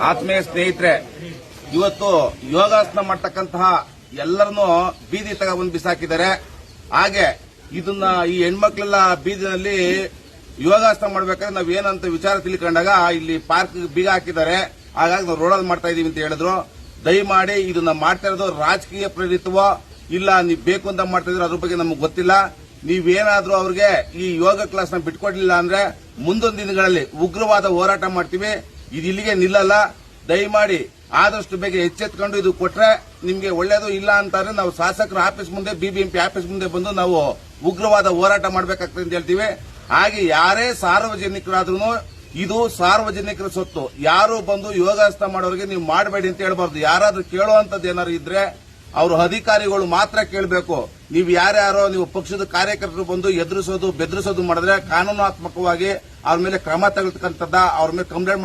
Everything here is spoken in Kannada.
ಆತ್ಮೀಯ ಸ್ನೇಹಿತರೆ, ಇವತ್ತು ಯೋಗಾಸನ ಮಾಡ್ತಕ್ಕಂತಹ ಎಲ್ಲರನ್ನೂ ಬೀದಿ ತಗೊಂಡ್ಬಂದು ಬಿಸಾಕಿದ್ದಾರೆ. ಹಾಗೆ ಇದನ್ನ ಈ ಹೆಣ್ಮಕ್ಳೆಲ್ಲ ಬೀದಿನಲ್ಲಿ ಯೋಗಾಸನ ಮಾಡ್ಬೇಕಾದ್ರೆ ನಾವ್ ಏನಂತ ವಿಚಾರ ತಿಳ್ಕೊಂಡಾಗ ಇಲ್ಲಿ ಪಾರ್ಕ್ ಬೀಗ ಹಾಕಿದ್ದಾರೆ. ಹಾಗಾಗಿ ನಾವು ರೋಡಲ್ಲಿ ಮಾಡ್ತಾ ಇದೀವಿ ಅಂತ ಹೇಳಿದ್ರು. ದಯಮಾಡಿ ಇದನ್ನ ಮಾಡ್ತಾ ಇರೋದು ರಾಜಕೀಯ ಪ್ರೇರಿತವೋ ಇಲ್ಲ ನೀವು ಬೇಕು ಅಂತ ಮಾಡ್ತಾ ಇದ್ರೆ ಅದ್ರ ಬಗ್ಗೆ ನಮ್ಗೆ ಗೊತ್ತಿಲ್ಲ. ನೀವೇನಾದ್ರೂ ಅವ್ರಿಗೆ ಈ ಯೋಗ ಕ್ಲಾಸ್ ನ ಬಿಟ್ಕೊಡ್ಲಿಲ್ಲ ಅಂದ್ರೆ ಮುಂದೊಂದು ದಿನಗಳಲ್ಲಿ ಉಗ್ರವಾದ ಹೋರಾಟ ಮಾಡ್ತೀವಿ. ಇದು ಇಲ್ಲಿಗೆ ನಿಲ್ಲಲ್ಲ. ದಯಮಾಡಿ ಆದಷ್ಟು ಬೇಗ ಎಚ್ಚೆತ್ಕೊಂಡು ಇದು ಕೊಟ್ರೆ ನಿಮ್ಗೆ ಒಳ್ಳೇದು. ಇಲ್ಲ ಅಂತಾರೆ ನಾವು ಶಾಸಕರ ಆಫೀಸ್ ಮುಂದೆ ಬಿಬಿಎಂಪಿ ಆಫೀಸ್ ಮುಂದೆ ಬಂದು ನಾವು ಉಗ್ರವಾದ ಹೋರಾಟ ಮಾಡಬೇಕಾಗ್ತದೆ ಅಂತ ಹೇಳ್ತೀವಿ. ಹಾಗೆ ಯಾರೇ ಸಾರ್ವಜನಿಕರಾದ್ರೂ ಇದು ಸಾರ್ವಜನಿಕರ ಸೊತ್ತು. ಯಾರು ಬಂದು ಯೋಗಾಸನ ಮಾಡೋರಿಗೆ ನೀವು ಮಾಡಬೇಡಿ ಅಂತ ಹೇಳ್ಬಾರ್ದು. ಯಾರಾದ್ರೂ ಕೇಳುವಂತದ್ದು ಏನಾದ್ರು ಇದ್ರೆ ಅವರು ಅಧಿಕಾರಿಗಳು ಮಾತ್ರ ಕೇಳಬೇಕು. ನೀವು ಯಾರ್ಯಾರೋ ನೀವು ಪಕ್ಷದ ಕಾರ್ಯಕರ್ತರು ಬಂದು ಎದುರಿಸೋದು ಬೆದರಿಸೋದು ಮಾಡಿದ್ರೆ ಕಾನೂನಾತ್ಮಕವಾಗಿ ಅವ್ರ ಮೇಲೆ ಕ್ರಮ ತೆಗೆದುಕೊಂತದ್ದ ಅವ್ರ ಮೇಲೆ ಕಂಪ್ಲೇಂಟ್